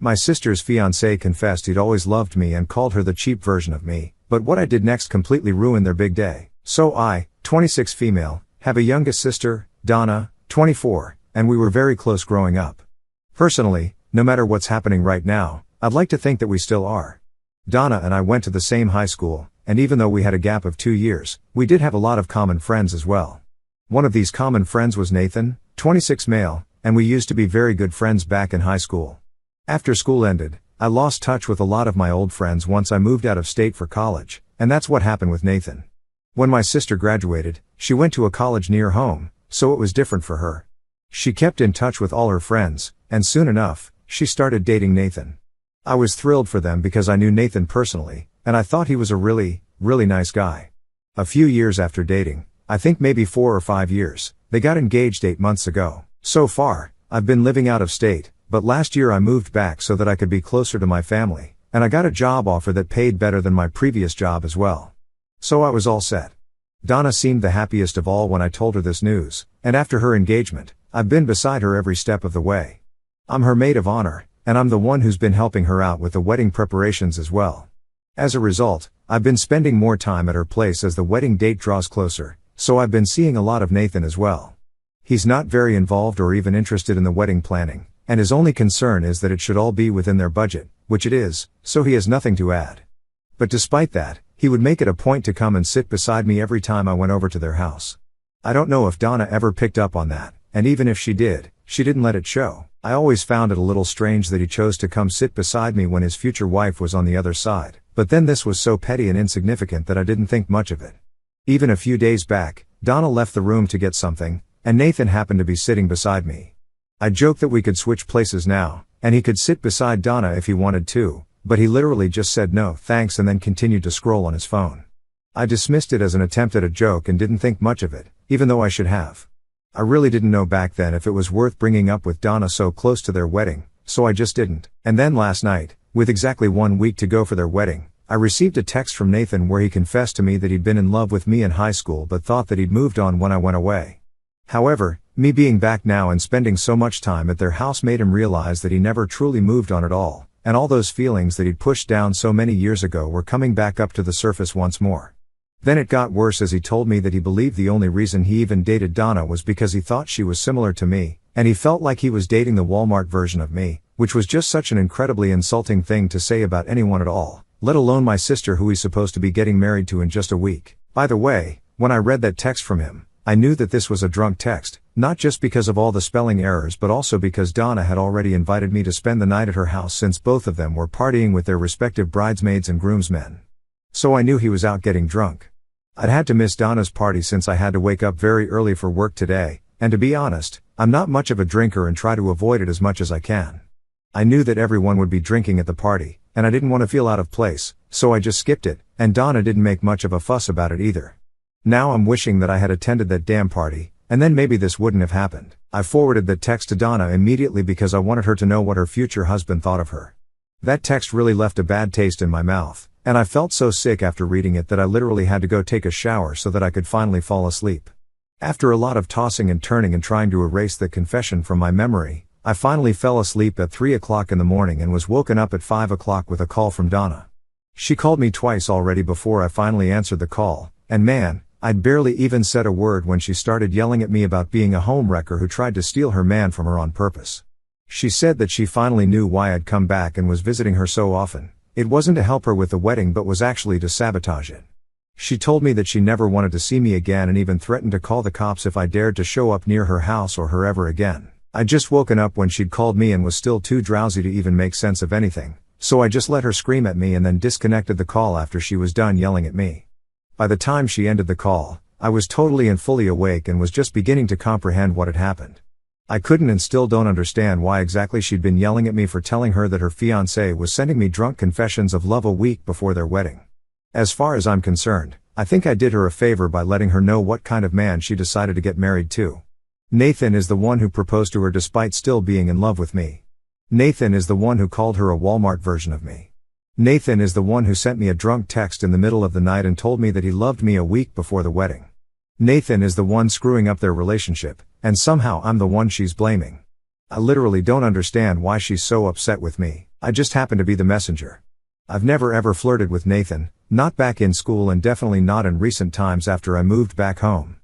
My sister's fiancé confessed he'd always loved me and called her the cheap version of me, but what I did next completely ruined their big day. So I, 26 female, have a youngest sister, Donna, 24, and we were very close growing up. Personally, no matter what's happening right now, I'd like to think that we still are. Donna and I went to the same high school, and even though we had a gap of 2 years, we did have a lot of common friends as well. One of these common friends was Nathan, 26 male, and we used to be very good friends back in high school. After school ended, I lost touch with a lot of my old friends once I moved out of state for college, and that's what happened with Nathan. When my sister graduated, she went to a college near home, so it was different for her. She kept in touch with all her friends, and soon enough, she started dating Nathan. I was thrilled for them because I knew Nathan personally, and I thought he was a really nice guy. A few years after dating, I think maybe 4 or 5 years, they got engaged 8 months ago. So far, I've been living out of state, but last year I moved back so that I could be closer to my family, and I got a job offer that paid better than my previous job as well. So I was all set. Donna seemed the happiest of all when I told her this news, and after her engagement, I've been beside her every step of the way. I'm her maid of honor, and I'm the one who's been helping her out with the wedding preparations as well. As a result, I've been spending more time at her place as the wedding date draws closer, so I've been seeing a lot of Nathan as well. He's not very involved or even interested in the wedding planning, and his only concern is that it should all be within their budget, which it is, so he has nothing to add. But despite that, he would make it a point to come and sit beside me every time I went over to their house. I don't know if Donna ever picked up on that, and even if she did, she didn't let it show. I always found it a little strange that he chose to come sit beside me when his future wife was on the other side, but then this was so petty and insignificant that I didn't think much of it. Even a few days back, Donna left the room to get something, and Nathan happened to be sitting beside me. I joked that we could switch places now, and he could sit beside Donna if he wanted to, but he literally just said no thanks and then continued to scroll on his phone. I dismissed it as an attempt at a joke and didn't think much of it, even though I should have. I really didn't know back then if it was worth bringing up with Donna so close to their wedding, so I just didn't. And then last night, with exactly 1 week to go for their wedding, I received a text from Nathan where he confessed to me that he'd been in love with me in high school but thought that he'd moved on when I went away. However, me being back now and spending so much time at their house made him realize that he never truly moved on at all, and all those feelings that he'd pushed down so many years ago were coming back up to the surface once more. Then it got worse as he told me that he believed the only reason he even dated Donna was because he thought she was similar to me, and he felt like he was dating the Walmart version of me, which was just such an incredibly insulting thing to say about anyone at all, let alone my sister who he's supposed to be getting married to in just a week. By the way, when I read that text from him, I knew that this was a drunk text, not just because of all the spelling errors but also because Donna had already invited me to spend the night at her house since both of them were partying with their respective bridesmaids and groomsmen. So I knew he was out getting drunk. I'd had to miss Donna's party since I had to wake up very early for work today, and to be honest, I'm not much of a drinker and try to avoid it as much as I can. I knew that everyone would be drinking at the party, and I didn't want to feel out of place, so I just skipped it, and Donna didn't make much of a fuss about it either. Now I'm wishing that I had attended that damn party, and then maybe this wouldn't have happened. I forwarded that text to Donna immediately because I wanted her to know what her future husband thought of her. That text really left a bad taste in my mouth, and I felt so sick after reading it that I literally had to go take a shower so that I could finally fall asleep. After a lot of tossing and turning and trying to erase the confession from my memory, I finally fell asleep at 3 o'clock in the morning and was woken up at 5 o'clock with a call from Donna. She called me twice already before I finally answered the call, and man, I'd barely even said a word when she started yelling at me about being a homewrecker who tried to steal her man from her on purpose. She said that she finally knew why I'd come back and was visiting her so often. It wasn't to help her with the wedding but was actually to sabotage it. She told me that she never wanted to see me again and even threatened to call the cops if I dared to show up near her house or her ever again. I'd just woken up when she'd called me and was still too drowsy to even make sense of anything, so I just let her scream at me and then disconnected the call after she was done yelling at me. By the time she ended the call, I was totally and fully awake and was just beginning to comprehend what had happened. I couldn't and still don't understand why exactly she'd been yelling at me for telling her that her fiancé was sending me drunk confessions of love a week before their wedding. As far as I'm concerned, I think I did her a favor by letting her know what kind of man she decided to get married to. Nathan is the one who proposed to her despite still being in love with me. Nathan is the one who called her a Walmart version of me. Nathan is the one who sent me a drunk text in the middle of the night and told me that he loved me a week before the wedding. Nathan is the one screwing up their relationship, and somehow I'm the one she's blaming. I literally don't understand why she's so upset with me. I just happened to be the messenger. I've never ever flirted with Nathan, not back in school and definitely not in recent times after I moved back home.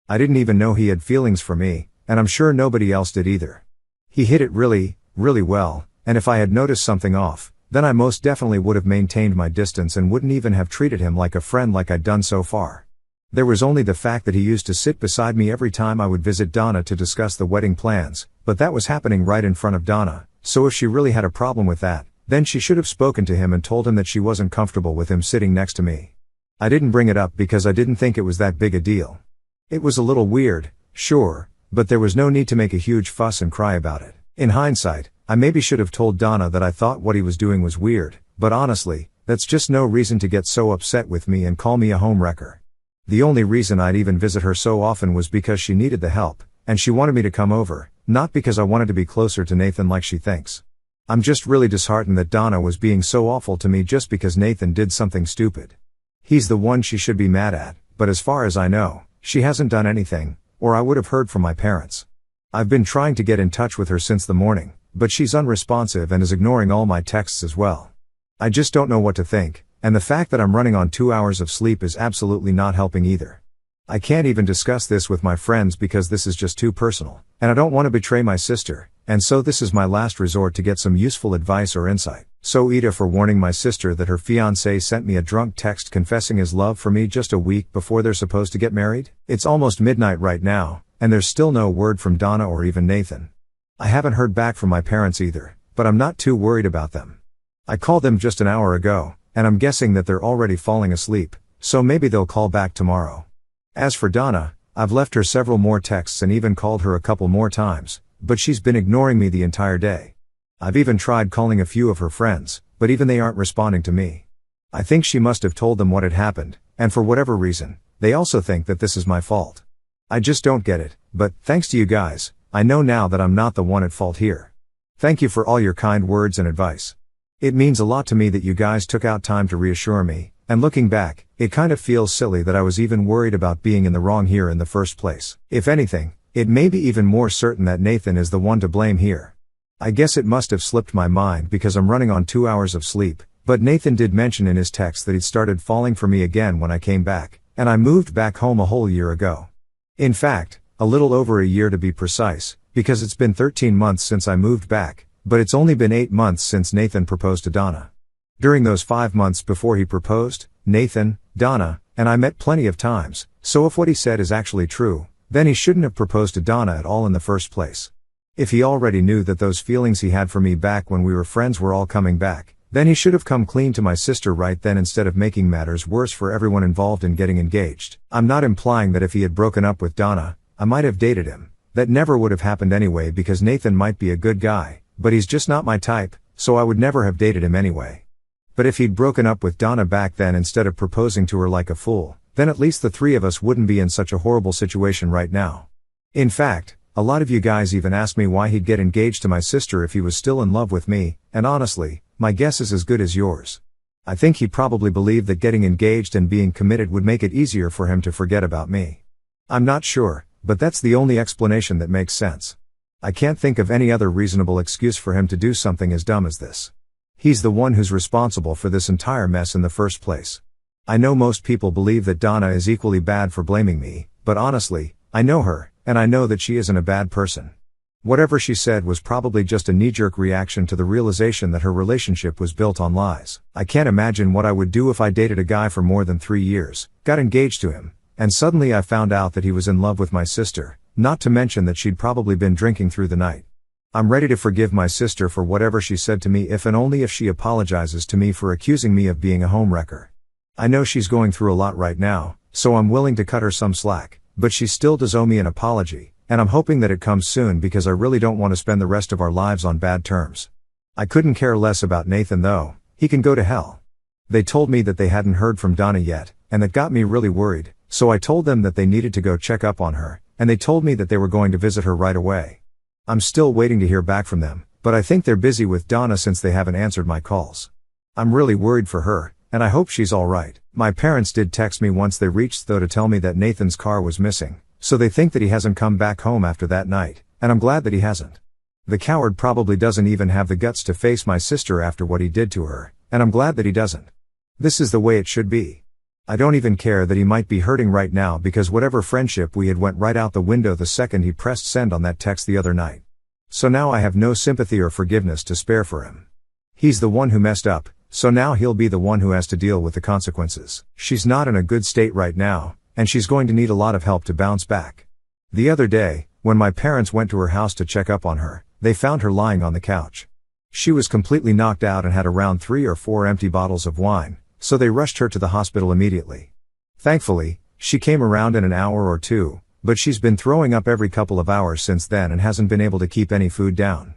I didn't even know he had feelings for me, and I'm sure nobody else did either. He hid it really, really well, and if I had noticed something off, then I most definitely would have maintained my distance and wouldn't even have treated him like a friend like I'd done so far. There was only the fact that he used to sit beside me every time I would visit Donna to discuss the wedding plans, but that was happening right in front of Donna, so if she really had a problem with that, then she should have spoken to him and told him that she wasn't comfortable with him sitting next to me. I didn't bring it up because I didn't think it was that big a deal. It was a little weird, sure, but there was no need to make a huge fuss and cry about it. In hindsight, I maybe should have told Donna that I thought what he was doing was weird, but honestly, that's just no reason to get so upset with me and call me a homewrecker. The only reason I'd even visit her so often was because she needed the help, and she wanted me to come over, not because I wanted to be closer to Nathan like she thinks. I'm just really disheartened that Donna was being so awful to me just because Nathan did something stupid. He's the one she should be mad at, but as far as I know, she hasn't done anything, or I would have heard from my parents. I've been trying to get in touch with her since the morning, but she's unresponsive and is ignoring all my texts as well. I just don't know what to think, and the fact that I'm running on 2 hours of sleep is absolutely not helping either. I can't even discuss this with my friends because this is just too personal, and I don't want to betray my sister, and so this is my last resort to get some useful advice or insight. So Ida for warning my sister that her fiancé sent me a drunk text confessing his love for me just a week before they're supposed to get married. It's almost midnight right now, and there's still no word from Donna or even Nathan. I haven't heard back from my parents either, but I'm not too worried about them. I called them just an hour ago, and I'm guessing that they're already falling asleep, so maybe they'll call back tomorrow. As for Donna, I've left her several more texts and even called her a couple more times, but she's been ignoring me the entire day. I've even tried calling a few of her friends, but even they aren't responding to me. I think she must have told them what had happened, and for whatever reason, they also think that this is my fault. I just don't get it, but thanks to you guys, I know now that I'm not the one at fault here. Thank you for all your kind words and advice. It means a lot to me that you guys took out time to reassure me, and looking back, it kind of feels silly that I was even worried about being in the wrong here in the first place. If anything, it may be even more certain that Nathan is the one to blame here. I guess it must have slipped my mind because I'm running on 2 hours of sleep, but Nathan did mention in his text that he'd started falling for me again when I came back, and I moved back home a whole year ago. In fact, a little over a year to be precise, because it's been 13 months since I moved back, but it's only been 8 months since Nathan proposed to Donna. During those 5 months before he proposed, Nathan, Donna, and I met plenty of times, so if what he said is actually true, then he shouldn't have proposed to Donna at all in the first place. If he already knew that those feelings he had for me back when we were friends were all coming back, then he should have come clean to my sister right then instead of making matters worse for everyone involved in getting engaged. I'm not implying that if he had broken up with Donna, I might have dated him. That never would have happened anyway because Nathan might be a good guy, but he's just not my type, so I would never have dated him anyway. But if he'd broken up with Donna back then instead of proposing to her like a fool, then at least the three of us wouldn't be in such a horrible situation right now. In fact, a lot of you guys even asked me why he'd get engaged to my sister if he was still in love with me, and honestly, my guess is as good as yours. I think he probably believed that getting engaged and being committed would make it easier for him to forget about me. I'm not sure, but that's the only explanation that makes sense. I can't think of any other reasonable excuse for him to do something as dumb as this. He's the one who's responsible for this entire mess in the first place. I know most people believe that Donna is equally bad for blaming me, but honestly, I know her, and I know that she isn't a bad person. Whatever she said was probably just a knee-jerk reaction to the realization that her relationship was built on lies. I can't imagine what I would do if I dated a guy for more than 3 years, got engaged to him, and suddenly I found out that he was in love with my sister, not to mention that she'd probably been drinking through the night. I'm ready to forgive my sister for whatever she said to me if and only if she apologizes to me for accusing me of being a homewrecker. I know she's going through a lot right now, so I'm willing to cut her some slack, but she still does owe me an apology, and I'm hoping that it comes soon because I really don't want to spend the rest of our lives on bad terms. I couldn't care less about Nathan though, he can go to hell. They told me that they hadn't heard from Donna yet, and that got me really worried, so I told them that they needed to go check up on her, and they told me that they were going to visit her right away. I'm still waiting to hear back from them, but I think they're busy with Donna since they haven't answered my calls. I'm really worried for her, and I hope she's alright. My parents did text me once they reached though to tell me that Nathan's car was missing, so they think that he hasn't come back home after that night, and I'm glad that he hasn't. The coward probably doesn't even have the guts to face my sister after what he did to her, and I'm glad that he doesn't. This is the way it should be. I don't even care that he might be hurting right now because whatever friendship we had went right out the window the second he pressed send on that text the other night. So now I have no sympathy or forgiveness to spare for him. He's the one who messed up, so now he'll be the one who has to deal with the consequences. She's not in a good state right now, and she's going to need a lot of help to bounce back. The other day, when my parents went to her house to check up on her, they found her lying on the couch. She was completely knocked out and had around 3 or 4 empty bottles of wine, so they rushed her to the hospital immediately. Thankfully, she came around in an hour or two, but she's been throwing up every couple of hours since then and hasn't been able to keep any food down.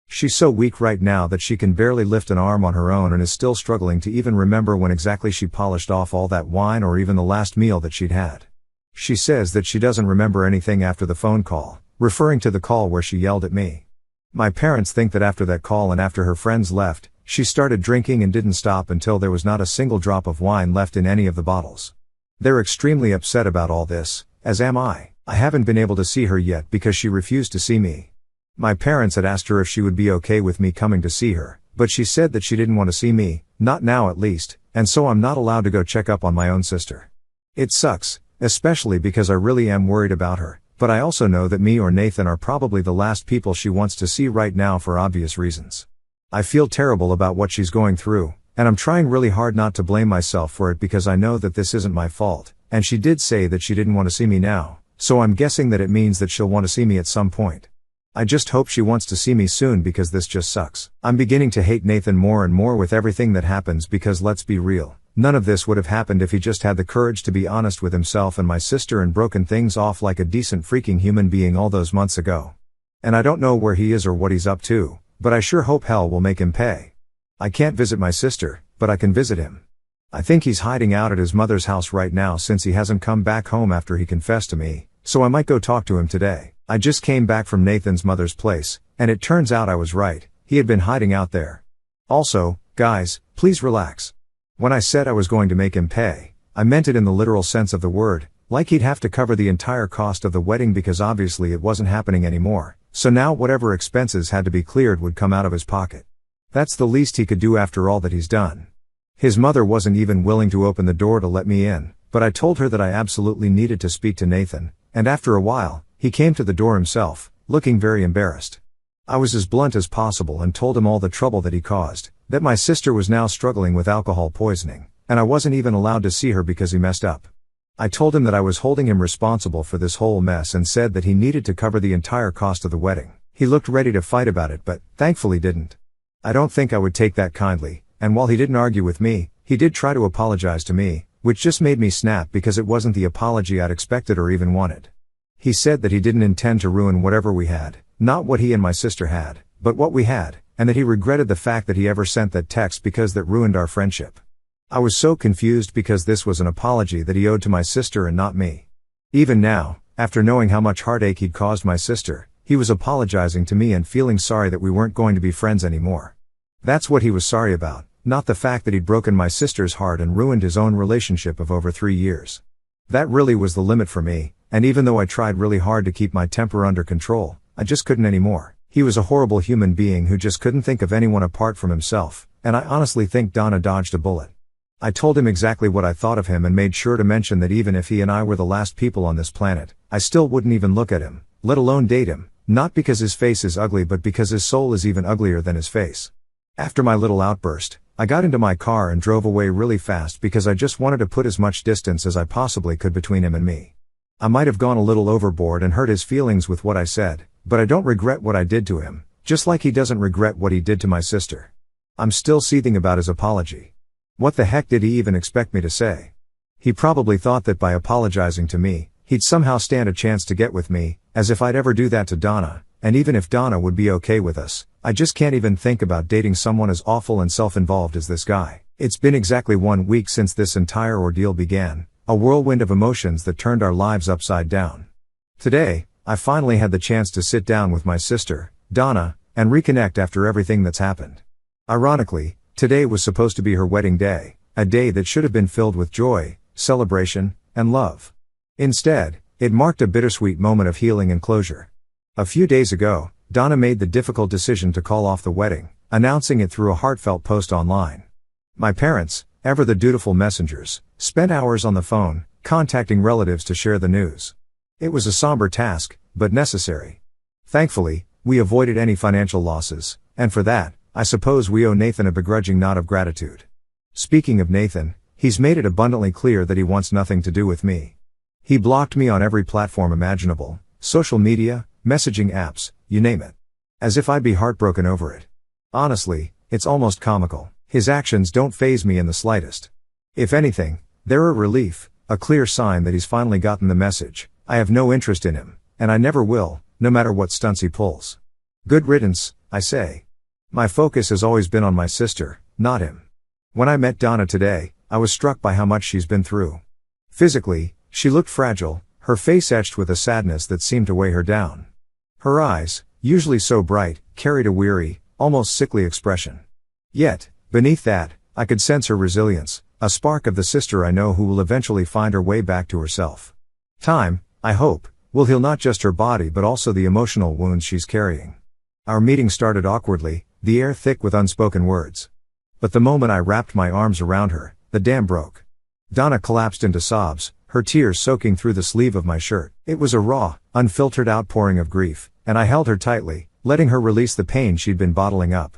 She's so weak right now that she can barely lift an arm on her own and is still struggling to even remember when exactly she polished off all that wine or even the last meal that she'd had. She says that she doesn't remember anything after the phone call, referring to the call where she yelled at me. My parents think that after that call and after her friends left, she started drinking and didn't stop until there was not a single drop of wine left in any of the bottles. They're extremely upset about all this, as am I. I haven't been able to see her yet because she refused to see me. My parents had asked her if she would be okay with me coming to see her, but she said that she didn't want to see me, not now at least, and so I'm not allowed to go check up on my own sister. It sucks, especially because I really am worried about her, but I also know that me or Nathan are probably the last people she wants to see right now for obvious reasons. I feel terrible about what she's going through, and I'm trying really hard not to blame myself for it because I know that this isn't my fault, and she did say that she didn't want to see me now, so I'm guessing that it means that she'll want to see me at some point. I just hope she wants to see me soon because this just sucks. I'm beginning to hate Nathan more and more with everything that happens because let's be real, none of this would have happened if he just had the courage to be honest with himself and my sister and broken things off like a decent freaking human being all those months ago. And I don't know where he is or what he's up to, but I sure hope hell will make him pay. I can't visit my sister, but I can visit him. I think he's hiding out at his mother's house right now since he hasn't come back home after he confessed to me, so I might go talk to him today. I just came back from Nathan's mother's place, and it turns out I was right, he had been hiding out there. Also, guys, please relax. When I said I was going to make him pay, I meant it in the literal sense of the word, like he'd have to cover the entire cost of the wedding because obviously it wasn't happening anymore, so now whatever expenses had to be cleared would come out of his pocket. That's the least he could do after all that he's done. His mother wasn't even willing to open the door to let me in, but I told her that I absolutely needed to speak to Nathan, and after a while, he came to the door himself, looking very embarrassed. I was as blunt as possible and told him all the trouble that he caused, that my sister was now struggling with alcohol poisoning, and I wasn't even allowed to see her because he messed up. I told him that I was holding him responsible for this whole mess and said that he needed to cover the entire cost of the wedding. He looked ready to fight about it but, thankfully didn't. I don't think I would take that kindly, and while he didn't argue with me, he did try to apologize to me, which just made me snap because it wasn't the apology I'd expected or even wanted. He said that he didn't intend to ruin whatever we had, not what he and my sister had, but what we had, and that he regretted the fact that he ever sent that text because that ruined our friendship. I was so confused because this was an apology that he owed to my sister and not me. Even now, after knowing how much heartache he'd caused my sister, he was apologizing to me and feeling sorry that we weren't going to be friends anymore. That's what he was sorry about, not the fact that he'd broken my sister's heart and ruined his own relationship of over 3 years. That really was the limit for me, and even though I tried really hard to keep my temper under control, I just couldn't anymore. He was a horrible human being who just couldn't think of anyone apart from himself, and I honestly think Donna dodged a bullet. I told him exactly what I thought of him and made sure to mention that even if he and I were the last people on this planet, I still wouldn't even look at him, let alone date him, not because his face is ugly but because his soul is even uglier than his face. After my little outburst, I got into my car and drove away really fast because I just wanted to put as much distance as I possibly could between him and me. I might have gone a little overboard and hurt his feelings with what I said, but I don't regret what I did to him, just like he doesn't regret what he did to my sister. I'm still seething about his apology. What the heck did he even expect me to say? He probably thought that by apologizing to me, he'd somehow stand a chance to get with me, as if I'd ever do that to Donna, and even if Donna would be okay with us, I just can't even think about dating someone as awful and self-involved as this guy. It's been exactly 1 week since this entire ordeal began, a whirlwind of emotions that turned our lives upside down. Today, I finally had the chance to sit down with my sister, Donna, and reconnect after everything that's happened. Ironically, today was supposed to be her wedding day, a day that should have been filled with joy, celebration, and love. Instead, it marked a bittersweet moment of healing and closure. A few days ago, Donna made the difficult decision to call off the wedding, announcing it through a heartfelt post online. My parents, ever the dutiful messengers, spent hours on the phone, contacting relatives to share the news. It was a somber task, but necessary. Thankfully, we avoided any financial losses, and for that, I suppose we owe Nathan a begrudging nod of gratitude. Speaking of Nathan, he's made it abundantly clear that he wants nothing to do with me. He blocked me on every platform imaginable, social media, messaging apps, you name it. As if I'd be heartbroken over it. Honestly, it's almost comical. His actions don't faze me in the slightest. If anything, they're a relief, a clear sign that he's finally gotten the message. I have no interest in him, and I never will, no matter what stunts he pulls. Good riddance, I say. My focus has always been on my sister, not him. When I met Donna today, I was struck by how much she's been through. Physically, she looked fragile, her face etched with a sadness that seemed to weigh her down. Her eyes, usually so bright, carried a weary, almost sickly expression. Yet, beneath that, I could sense her resilience, a spark of the sister I know who will eventually find her way back to herself. Time, I hope, will heal not just her body but also the emotional wounds she's carrying. Our meeting started awkwardly, the air thick with unspoken words. But the moment I wrapped my arms around her, the dam broke. Donna collapsed into sobs, her tears soaking through the sleeve of my shirt. It was a raw, unfiltered outpouring of grief, and I held her tightly, letting her release the pain she'd been bottling up.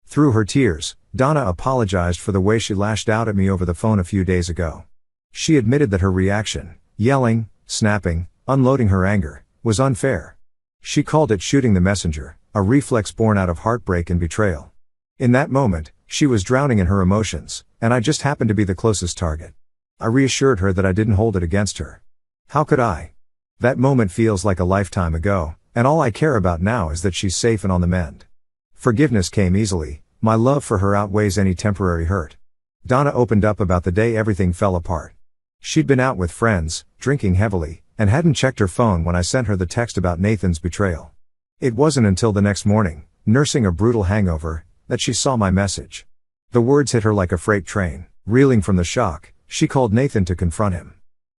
Through her tears, Donna apologized for the way she lashed out at me over the phone a few days ago. She admitted that her reaction, yelling, snapping, unloading her anger, was unfair. She called it shooting the messenger, a reflex born out of heartbreak and betrayal. In that moment, she was drowning in her emotions, and I just happened to be the closest target. I reassured her that I didn't hold it against her. How could I? That moment feels like a lifetime ago, and all I care about now is that she's safe and on the mend. Forgiveness came easily, my love for her outweighs any temporary hurt. Donna opened up about the day everything fell apart. She'd been out with friends, drinking heavily, and hadn't checked her phone when I sent her the text about Nathan's betrayal. It wasn't until the next morning, nursing a brutal hangover, that she saw my message. The words hit her like a freight train. Reeling from the shock, she called Nathan to confront him.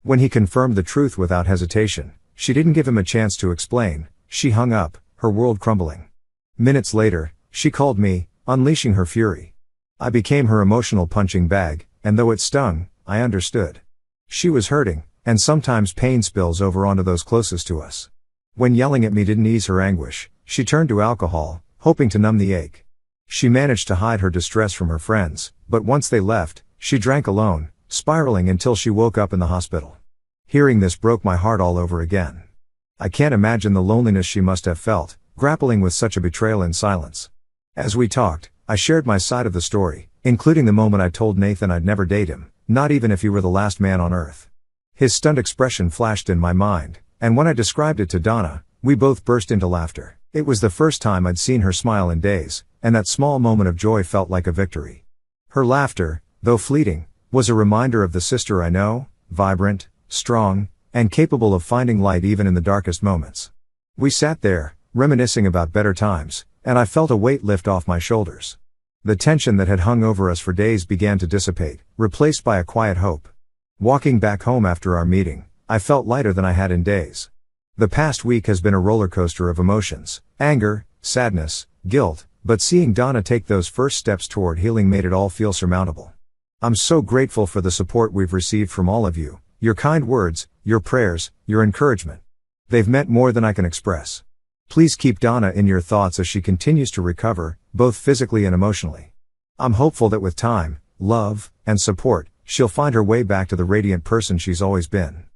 When he confirmed the truth without hesitation, she didn't give him a chance to explain. She hung up, her world crumbling. Minutes later, she called me, unleashing her fury. I became her emotional punching bag, and though it stung, I understood. She was hurting, and sometimes pain spills over onto those closest to us. When yelling at me didn't ease her anguish, she turned to alcohol, hoping to numb the ache. She managed to hide her distress from her friends, but once they left, she drank alone, spiraling until she woke up in the hospital. Hearing this broke my heart all over again. I can't imagine the loneliness she must have felt, grappling with such a betrayal in silence. As we talked, I shared my side of the story, including the moment I told Nathan I'd never date him, not even if he were the last man on earth. His stunned expression flashed in my mind, and when I described it to Donna, we both burst into laughter. It was the first time I'd seen her smile in days, and that small moment of joy felt like a victory. Her laughter, though fleeting, was a reminder of the sister I know, vibrant, strong, and capable of finding light even in the darkest moments. We sat there, reminiscing about better times, and I felt a weight lift off my shoulders. The tension that had hung over us for days began to dissipate, replaced by a quiet hope. Walking back home after our meeting, I felt lighter than I had in days. The past week has been a roller coaster of emotions, anger, sadness, guilt, but seeing Donna take those first steps toward healing made it all feel surmountable. I'm so grateful for the support we've received from all of you, your kind words, your prayers, your encouragement. They've meant more than I can express. Please keep Donna in your thoughts as she continues to recover, both physically and emotionally. I'm hopeful that with time, love, and support, she'll find her way back to the radiant person she's always been.